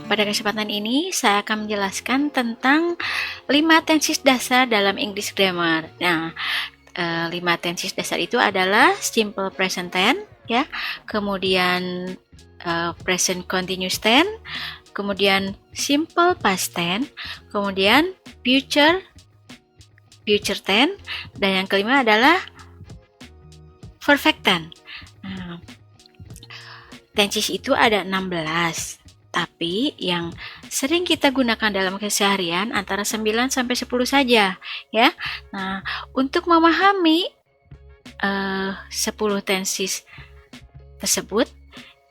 Pada kesempatan ini, saya akan menjelaskan tentang 5 tenses dasar dalam English Grammar. Nah, 5 tenses dasar itu adalah simple present tense, ya, kemudian present continuous tense, kemudian simple past tense, kemudian future tense, dan yang kelima adalah perfect tense. Nah, tenses itu ada 16. Tapi yang sering kita gunakan dalam keseharian antara 9 sampai 10 saja, ya. Nah, untuk memahami 10 tenses tersebut,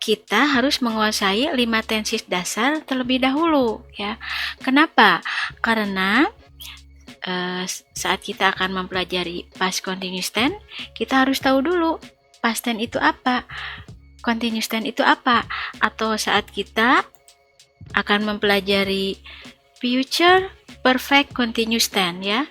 kita harus menguasai 5 tenses dasar terlebih dahulu, ya. Kenapa? Karena saat kita akan mempelajari past continuous tense, kita harus tahu dulu past tense itu apa, continuous tense itu apa, atau saat kita akan mempelajari future perfect continuous tense, ya,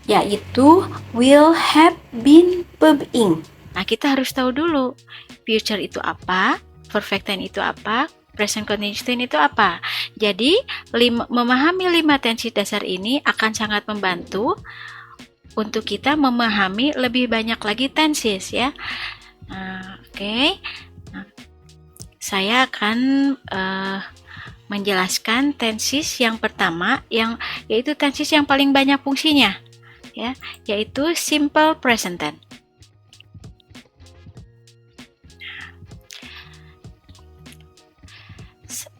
yaitu will, have, been, being. Nah, kita harus tahu dulu future itu apa, perfect tense itu apa, present continuous tense itu apa. Jadi memahami 5 tenses dasar ini akan sangat membantu untuk kita memahami lebih banyak lagi tenses, ya. Oke. Nah, saya akan menjelaskan tenses yang pertama, yaitu tenses yang paling banyak fungsinya, ya, yaitu simple present tense.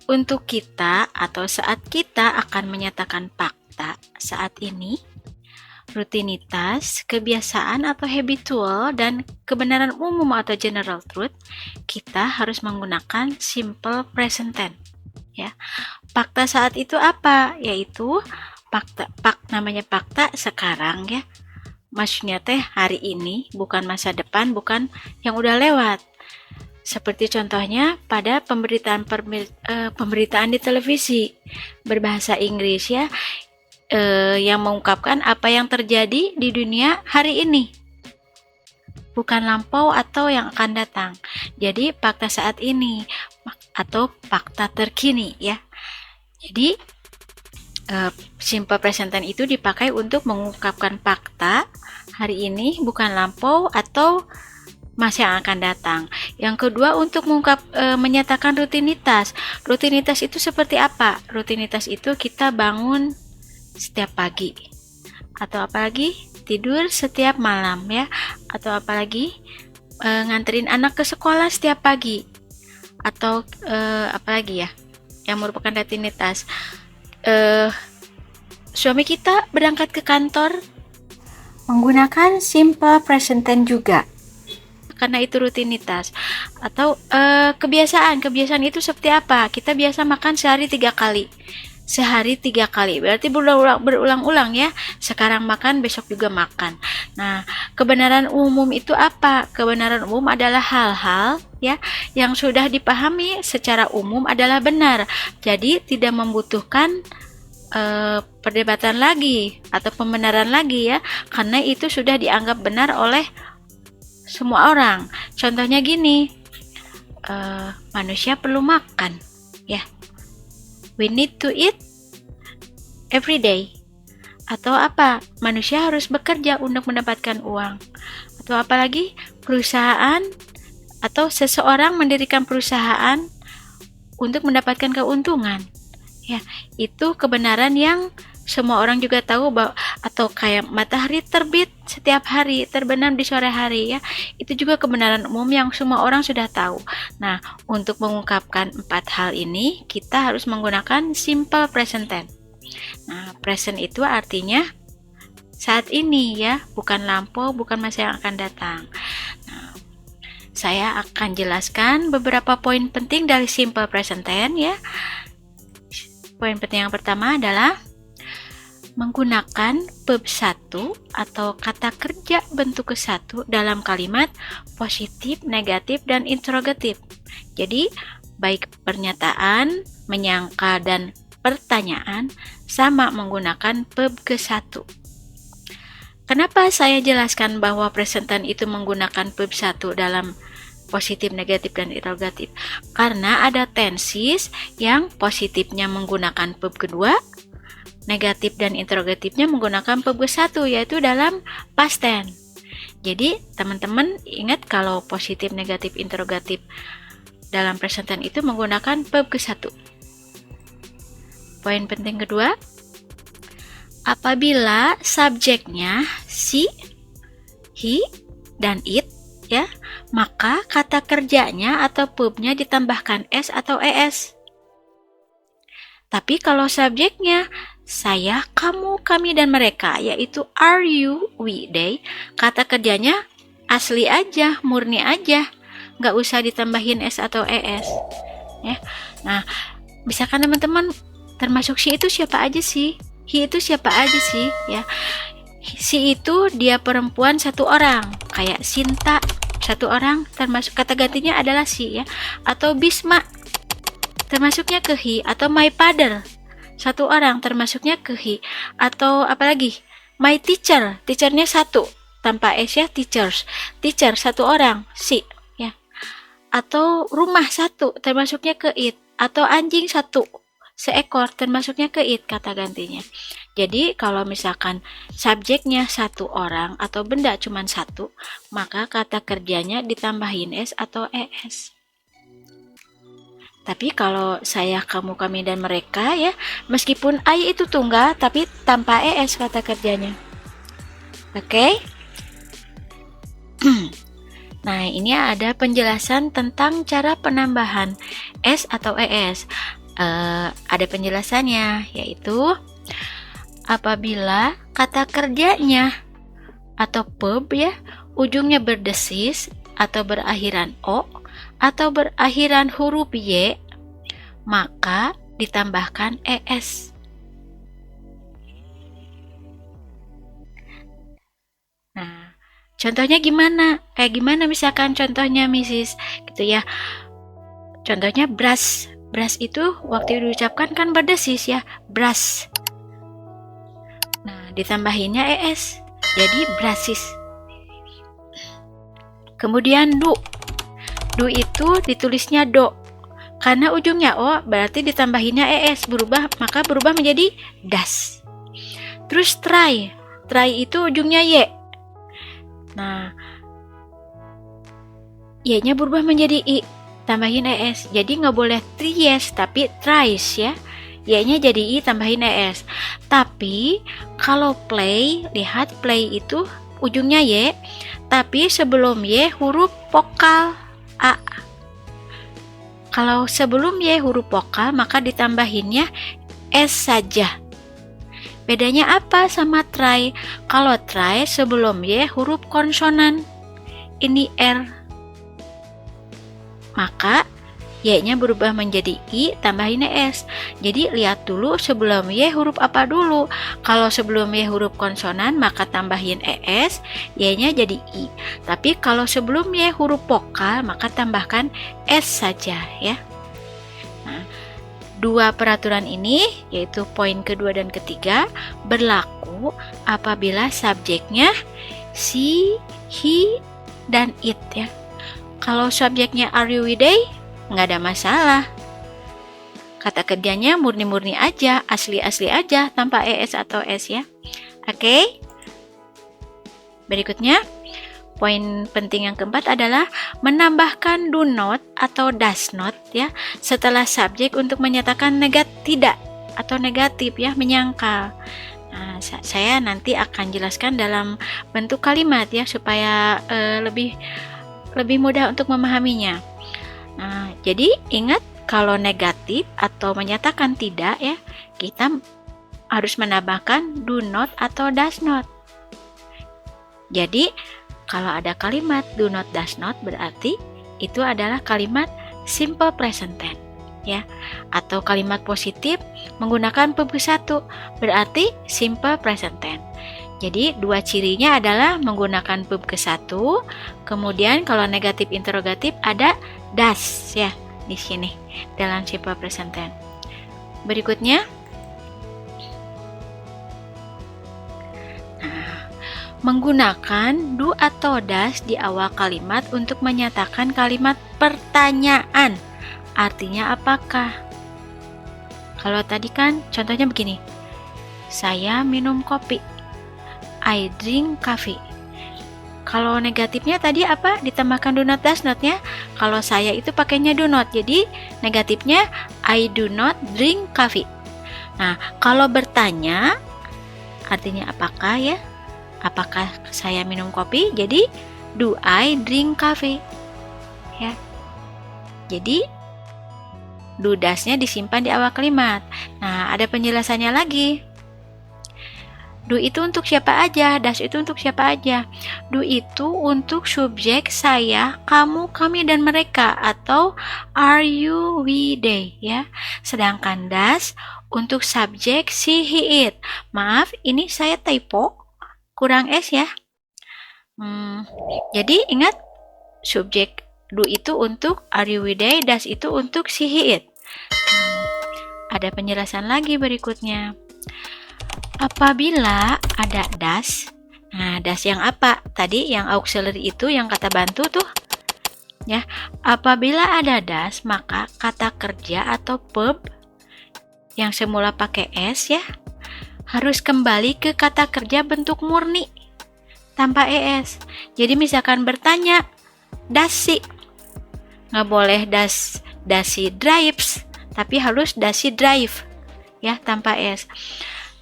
Untuk kita atau saat kita akan menyatakan fakta saat ini, rutinitas, kebiasaan atau habitual, dan kebenaran umum atau general truth, kita harus menggunakan simple present tense, ya. Fakta saat itu apa? Yaitu namanya fakta sekarang, ya. Maksudnya teh hari ini, bukan masa depan, bukan yang udah lewat. Seperti contohnya pada pemberitaan di televisi berbahasa Inggris, ya, yang mengungkapkan apa yang terjadi di dunia hari ini, bukan lampau atau yang akan datang. Jadi fakta saat ini atau fakta terkini, ya. Jadi simple present tense itu dipakai untuk mengungkapkan fakta hari ini, bukan lampau atau masa yang akan datang. Yang kedua, untuk menyatakan rutinitas. Rutinitas itu seperti apa? Rutinitas itu kita bangun setiap pagi, atau apalagi tidur setiap malam, ya, atau apalagi nganterin anak ke sekolah setiap pagi, atau apalagi ya yang merupakan rutinitas, suami kita berangkat ke kantor menggunakan simple present tense juga, karena itu rutinitas. Atau kebiasaan itu seperti apa? Kita biasa makan sehari 3 kali, berarti berulang-ulang, ya. Sekarang makan, besok juga makan. Nah, kebenaran umum itu apa? Kebenaran umum adalah hal-hal, ya, yang sudah dipahami secara umum adalah benar. Jadi tidak membutuhkan perdebatan lagi atau pembenaran lagi, ya, karena itu sudah dianggap benar oleh semua orang. Contohnya gini, manusia perlu makan, ya. We need to eat every day. Atau apa? Manusia harus bekerja untuk mendapatkan uang. Atau apalagi perusahaan atau seseorang mendirikan perusahaan untuk mendapatkan keuntungan. Ya, itu kebenaran yang semua orang juga tahu, bahwa atau kayak matahari terbit setiap hari, terbenam di sore hari, ya. Itu juga kebenaran umum yang semua orang sudah tahu. Nah, untuk mengungkapkan 4 hal ini, kita harus menggunakan simple present tense. Nah, present itu artinya saat ini, ya, bukan lampau, bukan masa yang akan datang. Nah, saya akan jelaskan beberapa poin penting dari simple present tense, ya. Poin penting yang pertama adalah menggunakan verb 1 atau kata kerja bentuk ke-1 dalam kalimat positif, negatif, dan interrogatif. Jadi, baik pernyataan, menyangka, dan pertanyaan sama menggunakan verb ke-1. Kenapa saya jelaskan bahwa present tense itu menggunakan verb 1 dalam positif, negatif, dan interrogatif. Karena ada tenses yang positifnya menggunakan verb kedua, negatif dan interrogatifnya menggunakan verb ke-1, yaitu dalam past tense. Jadi, teman-teman ingat kalau positif, negatif, interrogatif dalam present tense itu menggunakan verb ke-1. Poin penting kedua, apabila subjeknya she, he, dan it, ya, maka kata kerjanya atau verbnya ditambahkan s atau es. Tapi kalau subjeknya saya, kamu, kami, dan mereka, yaitu are, you, we, they, kata kerjanya asli aja, murni aja, nggak usah ditambahin s atau es. Ya. Nah, misalkan teman-teman termasuk she itu siapa aja sih? He itu siapa aja sih? Ya. Si itu dia perempuan satu orang, kayak Sinta satu orang, termasuk kata gantinya adalah si, ya. Atau Bisma termasuknya ke he, atau my father satu orang termasuknya ke he, atau apalagi my teacher, teachernya satu tanpa s, ya, teachers, teacher satu orang si, ya. Atau rumah satu termasuknya ke it, atau anjing satu seekor termasuknya ke it kata gantinya. Jadi kalau misalkan subjeknya satu orang atau benda cuma satu, maka kata kerjanya ditambahin s atau es. Tapi kalau saya, kamu, kami, dan mereka, ya, meskipun I itu tunggal tapi tanpa es kata kerjanya. Oke? Nah, ini ada penjelasan tentang cara penambahan s atau es. Ada penjelasannya, yaitu apabila kata kerjanya atau verb, ya, ujungnya berdesis atau berakhiran o atau berakhiran huruf y, maka ditambahkan es. Nah, contohnya gimana? Kayak gimana misalkan contohnya, Mrs. Gitu ya. Contohnya brush. Brush itu waktu diucapkan kan berdesis, ya, brush. Nah, ditambahinnya es, jadi brushes. Kemudian do. Do itu ditulisnya do. Karena ujungnya o, berarti ditambahinnya es, maka berubah menjadi das. Terus try. Try itu ujungnya y. Nah, y-nya berubah menjadi i, tambahin es. Jadi nggak boleh tries, tapi tries, ya. Y-nya jadi i, tambahin es. Tapi kalau play, lihat play itu ujungnya y, tapi sebelum y huruf vokal a. Kalau sebelum y huruf vokal, maka ditambahinnya s saja. Bedanya apa sama try? Kalau try sebelum y huruf konsonan, ini r, maka y-nya berubah menjadi i, tambahin s. Jadi lihat dulu sebelum y huruf apa dulu. Kalau sebelum y huruf konsonan, maka tambahin es, y-nya jadi i. Tapi kalau sebelum y huruf vokal, maka tambahkan s saja, ya. Nah, dua peraturan ini, yaitu poin kedua dan ketiga, berlaku apabila subjeknya she, he, dan it, ya. Kalau subjeknya are, you, we, they, nggak ada masalah. Kata kerjanya murni-murni aja, asli-asli aja, tanpa es atau s, ya. Oke? Berikutnya, poin penting yang keempat adalah menambahkan do not atau does not, ya, setelah subjek untuk menyatakan tidak atau negatif, ya, menyangkal. Nah, saya nanti akan jelaskan dalam bentuk kalimat, ya, supaya lebih mudah untuk memahaminya. Nah, jadi ingat kalau negatif atau menyatakan tidak, ya, kita harus menambahkan do not atau does not. Jadi kalau ada kalimat do not, does not, berarti itu adalah kalimat simple present tense, ya, atau kalimat positif menggunakan verb ke-1, berarti simple present tense. Jadi dua cirinya adalah menggunakan verb ke-1, kemudian kalau negatif interrogatif ada does, ya, di sini dalam simple present tense. Berikutnya, nah, Menggunakan do atau does di awal kalimat untuk menyatakan kalimat pertanyaan. Artinya apakah? Kalau tadi kan contohnya begini. Saya minum kopi. I drink coffee. Kalau negatifnya tadi apa? Ditambahkan do not does not-nya. Kalau saya itu pakainya do not. Jadi negatifnya I do not drink coffee. Nah, kalau bertanya artinya apakah ya? Apakah saya minum kopi? Jadi do I drink coffee? Ya. Jadi do does-nya disimpan di awal kalimat. Nah, ada penjelasannya lagi. Do itu untuk siapa aja, does itu untuk siapa aja. Do itu untuk subjek saya, kamu, kami, dan mereka, atau are you, we, they, ya. Sedangkan does untuk subjek she, he, it. Maaf, ini saya typo, kurang S ya. Jadi ingat, subjek do itu untuk are you, we, they, does itu untuk she, he, it. Ada penjelasan lagi berikutnya. Apabila ada does, nah does yang apa? Tadi yang auxiliary itu yang kata bantu tuh. Ya, apabila ada does, maka kata kerja atau verb yang semula pakai s ya, harus kembali ke kata kerja bentuk murni tanpa es. Jadi misalkan bertanya, does she? Nggak boleh does she drives, tapi harus does she drive ya, tanpa s.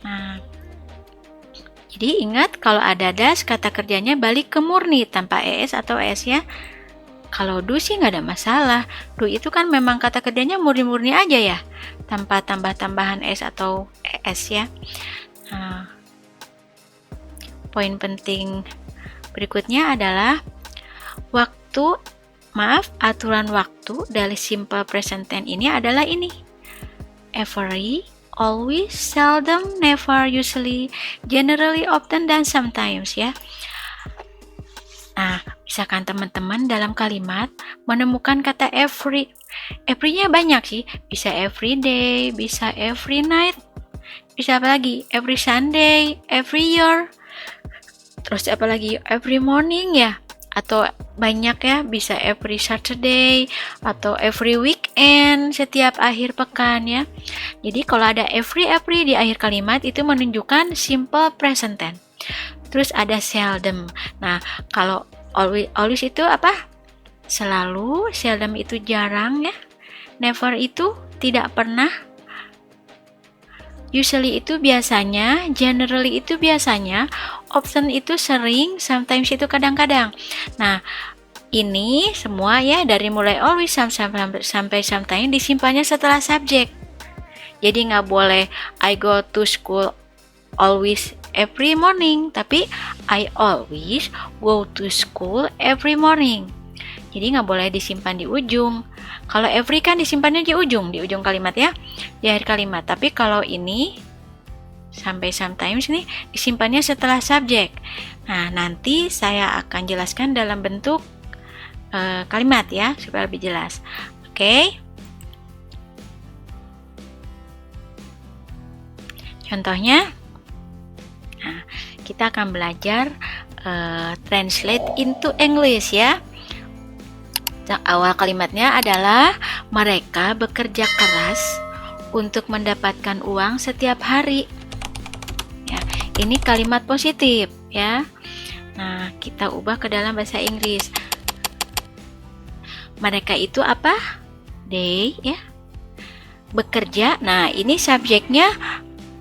Nah, jadi ingat kalau ada does, kata kerjanya balik ke murni tanpa es atau es ya. Kalau do sih nggak ada masalah. Do itu kan memang kata kerjanya murni-murni aja ya, tanpa tambah-tambahan es atau es ya. Nah, poin penting berikutnya adalah aturan waktu dari simple present tense ini adalah ini. Every, always, seldom, never, usually, generally, often, dan sometimes ya. Nah, misalkan teman-teman dalam kalimat menemukan kata every. Every-nya banyak sih. Bisa every day, bisa every night, bisa apa lagi? Every Sunday, every year. Terus apa lagi? Every morning ya. Atau banyak ya, bisa every Saturday atau every weekend, setiap akhir pekan ya. Jadi kalau ada every di akhir kalimat itu menunjukkan simple present tense. Terus ada seldom. Nah, kalau always itu apa? Selalu, seldom itu jarang ya. Never itu tidak pernah. Usually itu biasanya, generally itu biasanya, often itu sering, sometimes itu kadang-kadang. Nah, ini semua ya dari mulai always sampai sometimes disimpannya setelah subjek. Jadi nggak boleh I go to school always every morning, tapi I always go to school every morning. Jadi nggak boleh disimpan di ujung. Kalau every kan disimpannya di ujung kalimat ya, di akhir kalimat. Tapi kalau ini sampai sometimes ini disimpannya setelah subjek. Nah, nanti saya akan jelaskan dalam bentuk kalimat ya, supaya lebih jelas. Oke. Contohnya, nah, kita akan belajar translate into English ya. Awal kalimatnya adalah mereka bekerja keras untuk mendapatkan uang setiap hari. Ya, ini kalimat positif ya. Nah, kita ubah ke dalam bahasa Inggris. Mereka itu apa? They ya. Bekerja. Nah, ini subjeknya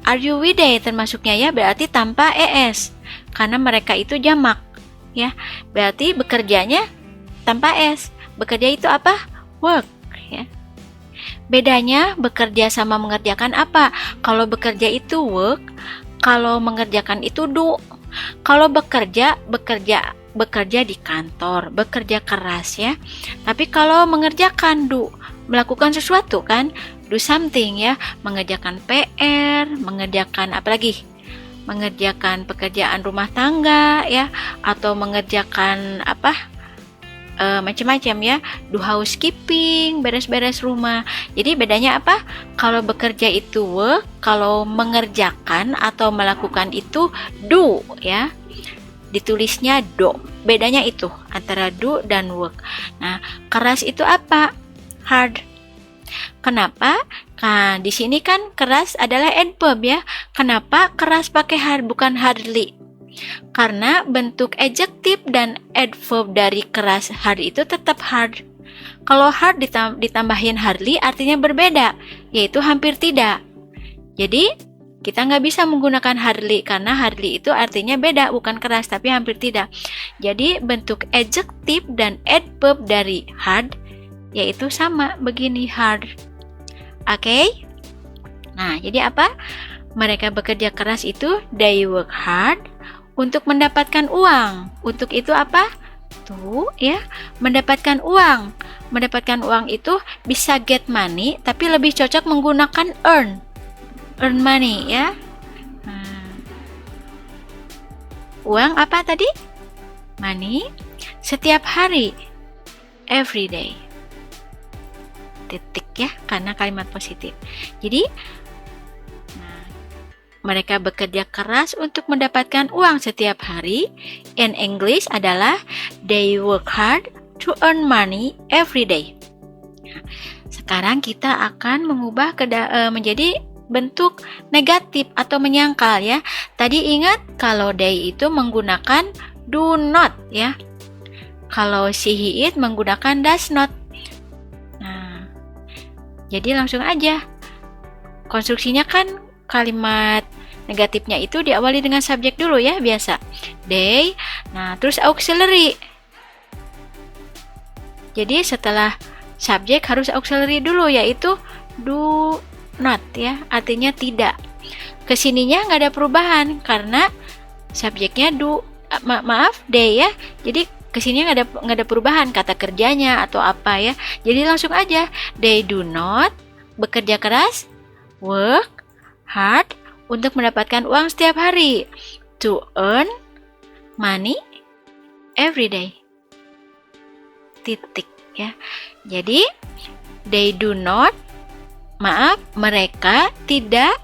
are you with they termasuknya ya, berarti tanpa es. Karena mereka itu jamak ya. Berarti bekerjanya tanpa es. Bekerja itu apa? Work ya. Bedanya bekerja sama mengerjakan apa? Kalau bekerja itu work, kalau mengerjakan itu do. Kalau bekerja di kantor, bekerja keras ya. Tapi kalau mengerjakan do, melakukan sesuatu kan, do something ya, mengerjakan PR, mengerjakan apa lagi? Mengerjakan pekerjaan rumah tangga ya, atau mengerjakan apa? Macam-macam ya, do housekeeping, beres-beres rumah. Jadi bedanya apa? Kalau bekerja itu work, kalau mengerjakan atau melakukan itu do ya. ditulisnya do. Bedanya itu antara do dan work. Nah, keras itu apa? Hard. Kenapa? Nah, di sini kan keras adalah adverb ya. Kenapa keras pakai hard bukan hardly? Karena bentuk adjective dan adverb dari keras hard itu tetap hard. Kalau hard ditambahin hardly artinya berbeda, yaitu hampir tidak. Jadi kita nggak bisa menggunakan hardly karena hardly itu artinya beda, bukan keras tapi hampir tidak. Jadi bentuk adjective dan adverb dari hard yaitu sama begini, hard. Oke? Nah, jadi apa? Mereka bekerja keras itu they work hard untuk mendapatkan uang. Untuk itu apa? Tuh ya, mendapatkan uang. Mendapatkan uang itu bisa get money, tapi lebih cocok menggunakan earn. Earn money ya. Uang apa tadi? Money. Setiap hari. Every day. Titik ya, karena kalimat positif. Jadi mereka bekerja keras untuk mendapatkan uang setiap hari. In English adalah they work hard to earn money every day. Sekarang kita akan mengubah menjadi bentuk negatif atau menyangkal ya. Tadi ingat kalau they itu menggunakan do not ya. Kalau she he it menggunakan does not. Nah, jadi langsung aja. Konstruksinya kan kalimat negatifnya itu diawali dengan subjek dulu ya, biasa. They, nah terus auxiliary. Jadi setelah subjek harus auxiliary dulu, yaitu do not ya, artinya tidak. Kesininya nggak ada perubahan karena subjeknya do, they ya. Jadi kesininya nggak ada perubahan kata kerjanya atau apa ya. Jadi langsung aja, they do not bekerja keras, work hard untuk mendapatkan uang setiap hari, to earn money every day. Titik ya. Jadi they do not, mereka tidak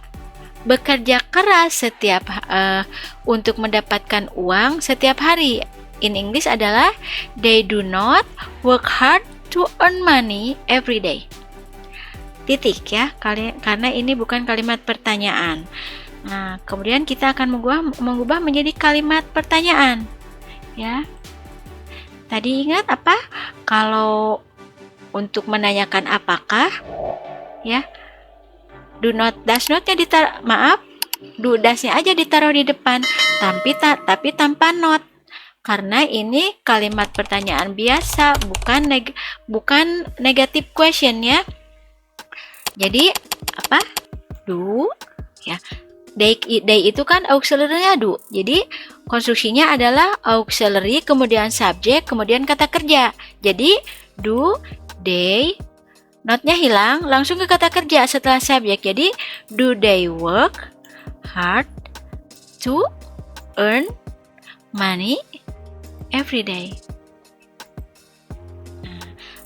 bekerja keras untuk mendapatkan uang setiap hari. In English adalah they do not work hard to earn money every day. Titik ya, karena ini bukan kalimat pertanyaan. Nah, kemudian kita akan mengubah menjadi kalimat pertanyaan ya. Tadi ingat apa? Kalau untuk menanyakan apakah ya, do not, does not-nya do does-nya aja ditaruh di depan, tapi tanpa not. Karena ini kalimat pertanyaan biasa, bukan negative question ya. Jadi apa? Do ya. They itu kan auxiliary-nya do. Jadi konstruksinya adalah auxiliary kemudian subjek kemudian kata kerja. Jadi do, they, not-nya hilang langsung ke kata kerja setelah subjek. Jadi do they work hard to earn money every day. Nah,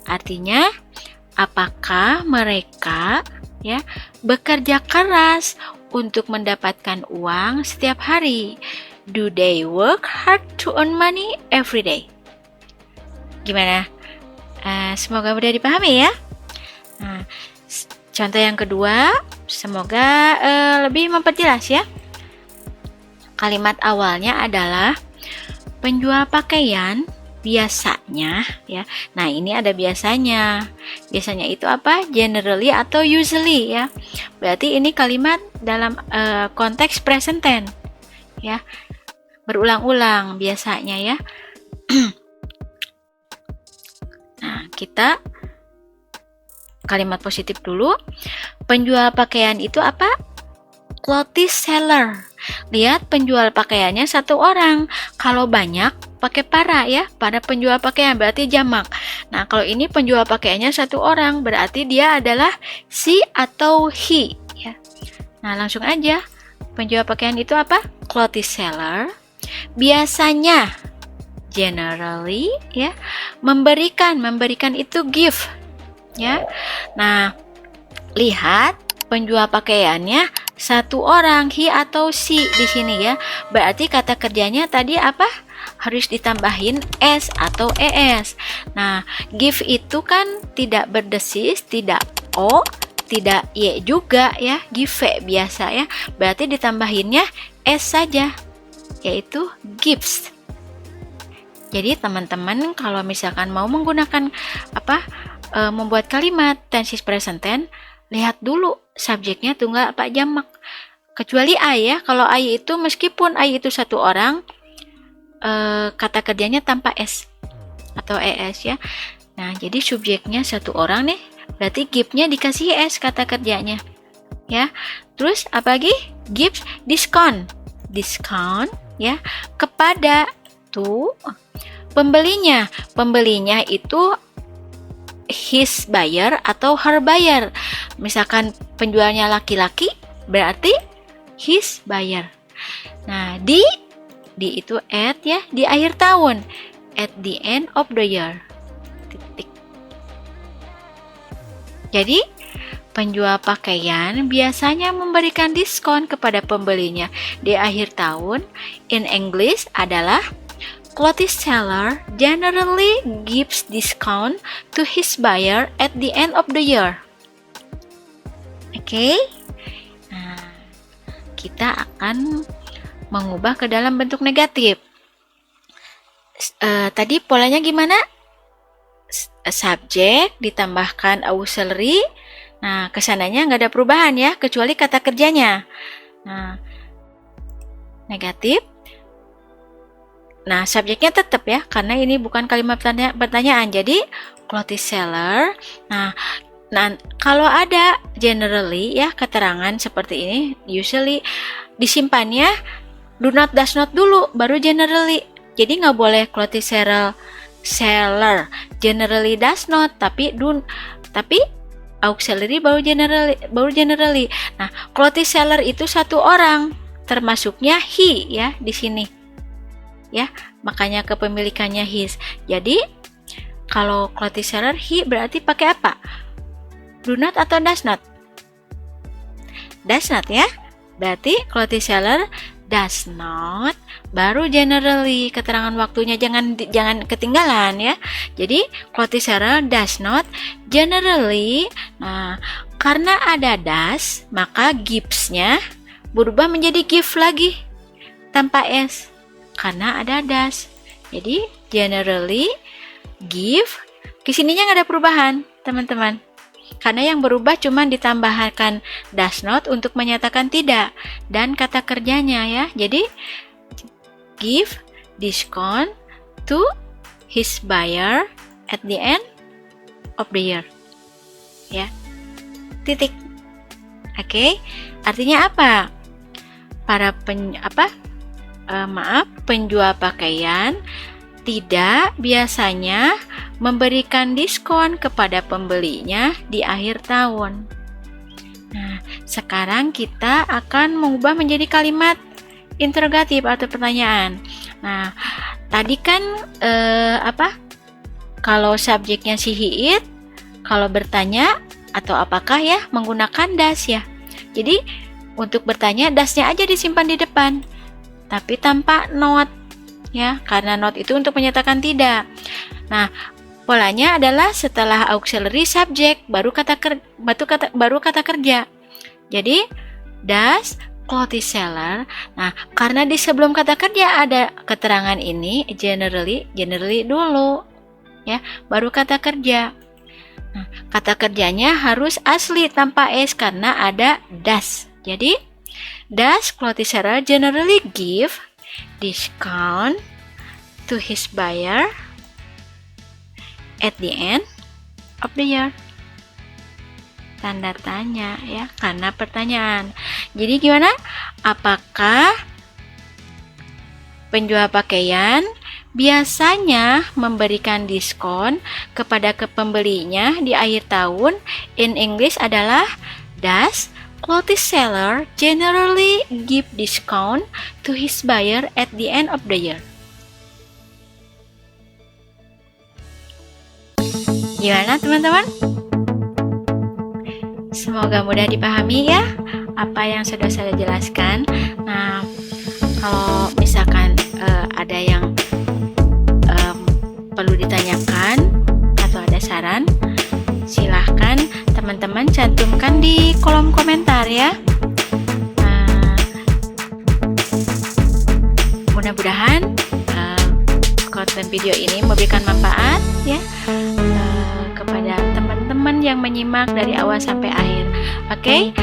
artinya apakah mereka ya bekerja keras untuk mendapatkan uang setiap hari? Do they work hard to earn money every day? Gimana? Semoga mudah dipahami ya. Nah, contoh yang kedua, semoga lebih memperjelas ya. Kalimat awalnya adalah penjual pakaian biasanya ya. Nah, ini ada biasanya. Biasanya itu apa? Generally atau usually ya. Berarti ini kalimat dalam konteks present tense ya. Berulang-ulang biasanya ya. Nah, kita kalimat positif dulu. Penjual pakaian itu apa? Clothes seller. Lihat, penjual pakaiannya satu orang. Kalau banyak pakai para ya, para penjual pakaian berarti jamak. Nah, kalau ini penjual pakaiannya satu orang berarti dia adalah she atau he ya. Nah, langsung aja. Penjual pakaian itu apa? Clothes seller. Biasanya generally ya, memberikan itu give ya. Nah, lihat penjual pakaiannya satu orang, he atau she di sini ya. Berarti kata kerjanya tadi apa? harus ditambahin s atau es. Nah, give itu kan tidak berdesis, tidak o, tidak y juga ya, give biasa ya. Berarti ditambahinnya s saja, yaitu gives. Jadi teman-teman kalau misalkan mau menggunakan membuat kalimat tense present tense, lihat dulu subjeknya tunggal apa jamak. Kecuali I ya, kalau I itu meskipun I itu satu orang, kata kerjanya tanpa S atau ES ya. Nah, jadi subjeknya satu orang nih, berarti give-nya dikasih S kata kerjanya. Ya. Terus apa lagi? Gives discount. Discount ya kepada tuh pembelinya. Pembelinya itu his buyer atau her buyer. Misalkan penjualnya laki-laki, berarti his buyer. Nah, di itu at ya, di akhir tahun, at the end of the year. Titik. Jadi, penjual pakaian biasanya memberikan diskon kepada pembelinya di akhir tahun. In English adalah clothes seller generally gives discount to his buyer at the end of the year. Oke? Nah, kita akan mengubah ke dalam bentuk negatif. Tadi polanya gimana? Subjek ditambahkan auxiliary. Nah, kesananya nggak ada perubahan ya, kecuali kata kerjanya. Nah, negatif. Nah, subjeknya tetap ya, karena ini bukan kalimat pertanyaan. Jadi, clothes seller. Nah, kalau ada generally ya, keterangan seperti ini, usually disimpannya do not, does not dulu, baru generally. Jadi nggak boleh clothes seller generally does not, tapi auxiliary baru generally. Nah, clothes seller itu satu orang, termasuknya he ya di sini. Ya, makanya kepemilikannya his. Jadi, kalau clothes seller he berarti pakai apa? Do not atau does not? Does not ya. Berarti clothes seller does not, baru generally, keterangan waktunya jangan ketinggalan ya. Jadi clothes seller does not generally. Nah, karena ada does, maka gives-nya berubah menjadi give lagi tanpa s karena ada does. Jadi generally give, kesininya nggak ada perubahan teman-teman, karena yang berubah cuma ditambahkan does not untuk menyatakan tidak dan kata kerjanya ya. Jadi give discount to his buyer at the end of the year. Ya. Titik. Oke. Artinya apa? Para penjual pakaian tidak biasanya memberikan diskon kepada pembelinya di akhir tahun. Nah, sekarang kita akan mengubah menjadi kalimat interrogatif atau pertanyaan. Nah, tadi kan kalau subjeknya si he it, kalau bertanya atau apakah ya menggunakan does ya. Jadi untuk bertanya does-nya aja disimpan di depan, tapi tanpa not ya, karena not itu untuk menyatakan tidak. Nah, polanya adalah setelah auxiliary subject baru kata kerja. Jadi does clothes seller. Nah, karena di sebelum kata kerja ada keterangan ini generally dulu ya, baru kata kerja. Nah, kata kerjanya harus asli tanpa s karena ada does. Jadi does clothes seller generally give discount to his buyer at the end of the year? Tanda tanya ya, karena pertanyaan. Jadi gimana? Apakah penjual pakaian biasanya memberikan diskon kepada pembelinya di akhir tahun? In English adalah does clothes seller generally give discount to his buyer at the end of the year? Gimana teman-teman? Semoga mudah dipahami ya apa yang sudah saya jelaskan. Nah, kalau misalkan ada yang perlu ditanyakan atau ada saran, silahkan teman-teman cantumkan di kolom komentar ya. Mudah-mudahan konten video ini memberikan manfaat ya kepada teman-teman yang menyimak dari awal sampai akhir. Oke?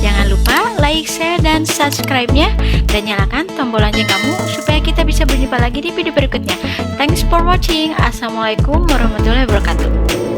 Jangan lupa like, share, dan subscribe-nya, dan nyalakan tombol lonceng kamu supaya kita bisa berjumpa lagi di video berikutnya. Thanks for watching. Assalamualaikum warahmatullahi wabarakatuh.